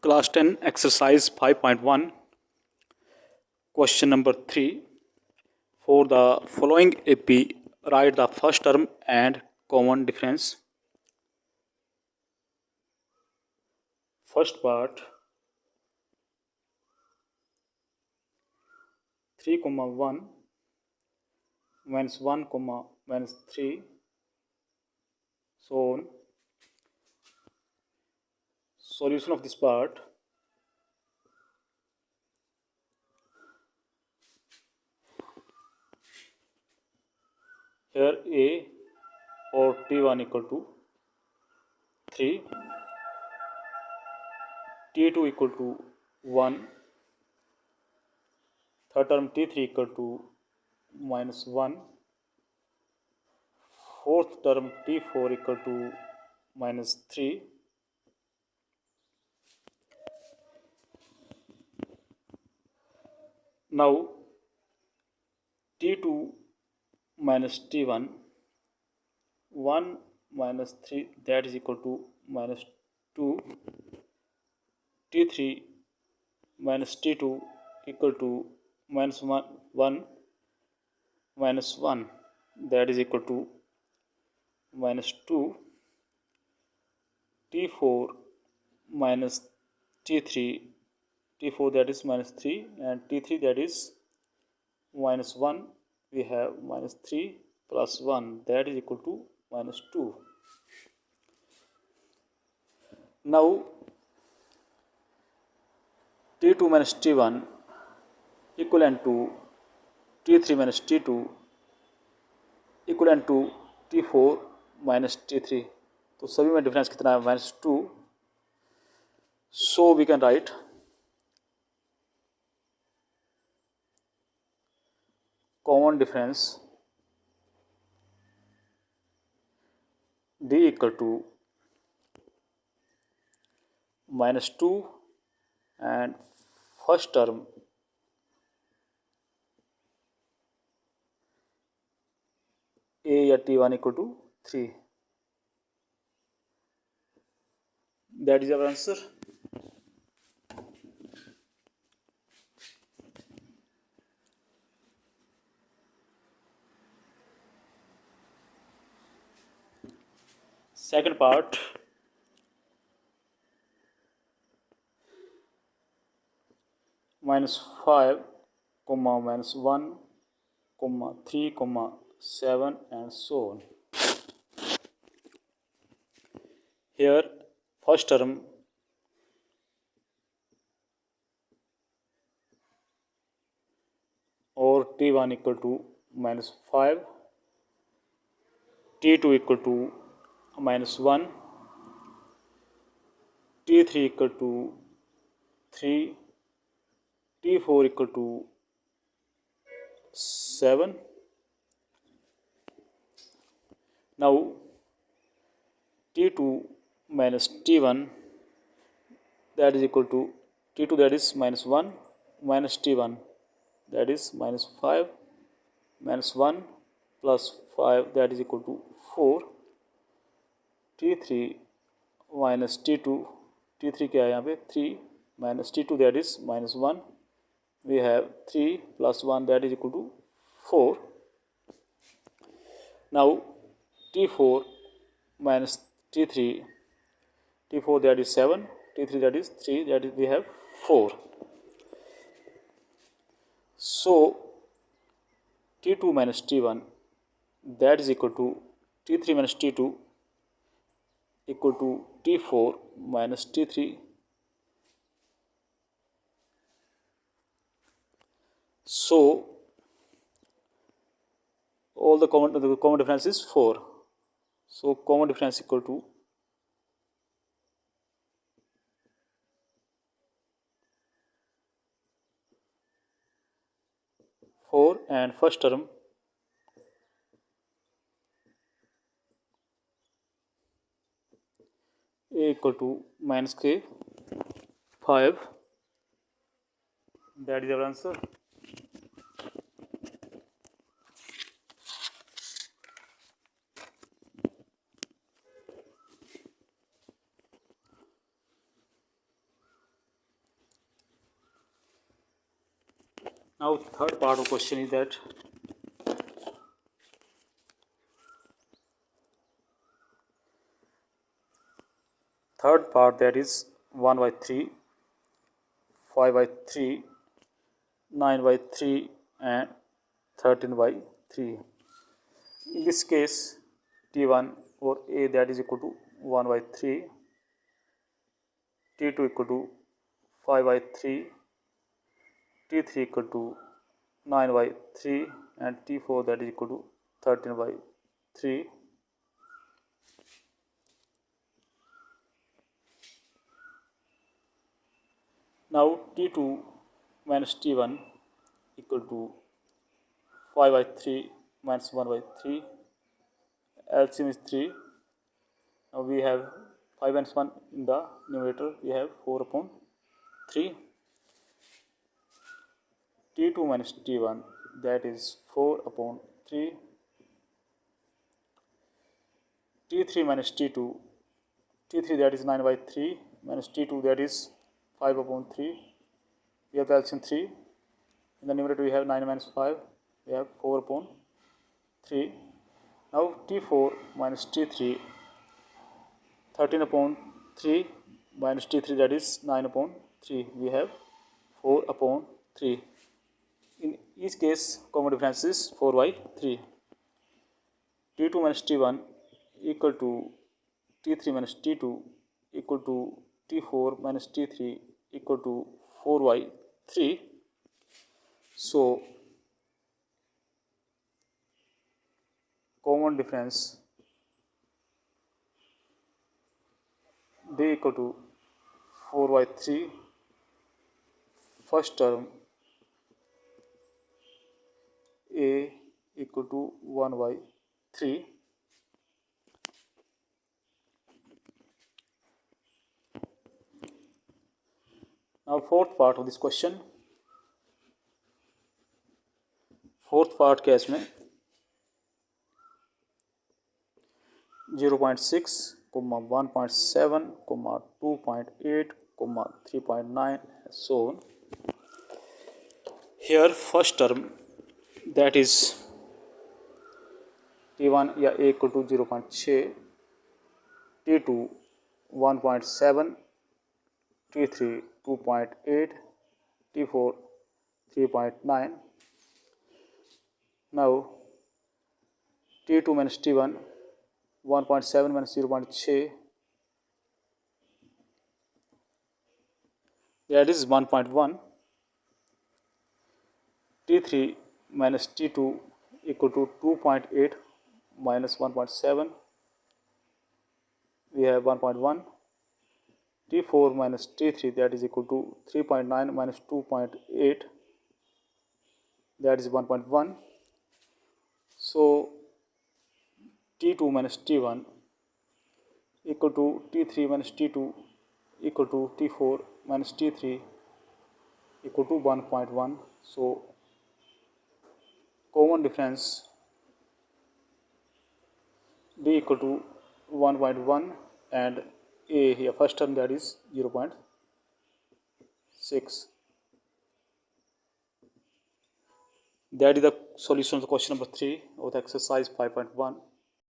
Class 10 exercise 5.1 question number 3. For the following AP, write the first term and common difference. First part 3, 1 minus 1, minus 3, so on. Solution of this part. Here A or T1 equal to 3, T2 equal to 1, third term T3 equal to minus 1, fourth term T4 equal to minus 3, now T2 minus T1, 1 minus 3, that is equal to minus 2, T3 minus T2 equal to minus 1 minus 1, that is equal to minus 2, T4 minus T3, T4 that is minus 3 and T3 that is minus 1, we have minus 3 plus 1, that is equal to minus 2. Now T2 minus T1 equivalent to T3 minus T2 equivalent to T4 minus T3. तो सभी में difference कितना है? Minus 2. So we can write common difference D equal to minus 2 and first term A या T1 equal to 3. That is our answer. Second part minus 5, minus 1, 3, 7 and so on. Here first term or T1 equal to minus 5, T2 equal to minus 1, T3 equal to 3, T4 equal to 7. Now T2 minus T1, that is equal to T2 that is minus 1 minus T1, that is minus 5 minus 1 plus 5, that is equal to 4. T3 minus T2, T3 क्या है यहाँ पे 3 minus T2 that is minus 1, we have 3 plus 1, that is equal to 4. Now T4 minus T3, T4 that is 7, T3 that is 3, that is we have 4. So T2 minus T1, that is equal to T3 minus T2 equal to T4 minus T3. So all the common difference is 4. So common difference equal to 4 and first term A equal to minus K 5, that is our answer. Now third part of question is that third part, that is 1 by 3, 5 by 3, 9 by 3 and 13 by 3. In this case, T1 or A, that is equal to 1 by 3, T2 equal to 5 by 3, T3 equal to 9 by 3 and T4 that is equal to 13 by 3. Now T2 minus T1 equal to 5 by 3 minus 1 by 3. LCM is 3. Now we have 5 minus 1 in the numerator. We have 4 upon 3. T2 minus T1, that is 4 upon 3. T3 minus T2, T3 that is 9 by 3 minus T2 that is 5 upon 3. We have LCM 3. In the numerator we have 9 minus 5. We have 4 upon 3. Now T4 minus T3, 13 upon 3 minus T3 that is 9 upon 3. We have 4 upon 3. In each case, common difference is 4 by 3. T2 minus T1 equal to T3 minus T2 equal to T4 minus T3 equal to 4 by 3. So, common difference D equal to 4 by 3. First term A equal to 1 by 3. Now fourth part of this question. Fourth part case में 0.6, 1.7, 2.8, 3.9 so on. Here first term, that is T1 या A equal to 0.6, T2 1.7, T3 2.8, T4 3.9. Now T2 minus T1, 1.7 minus 0.6, that is 1.1. T3 minus T2 equal to 2.8 minus 1.7, we have 1.1. T4 minus T3, that is equal to 3.9 minus 2.8, that is 1.1. So T2 minus T1 equal to T3 minus T2 equal to T4 minus T3 equal to 1.1. So common difference D equal to 1.1 and A here first term, that is 0.6. That is the solution of the question number 3 of the exercise 5.1.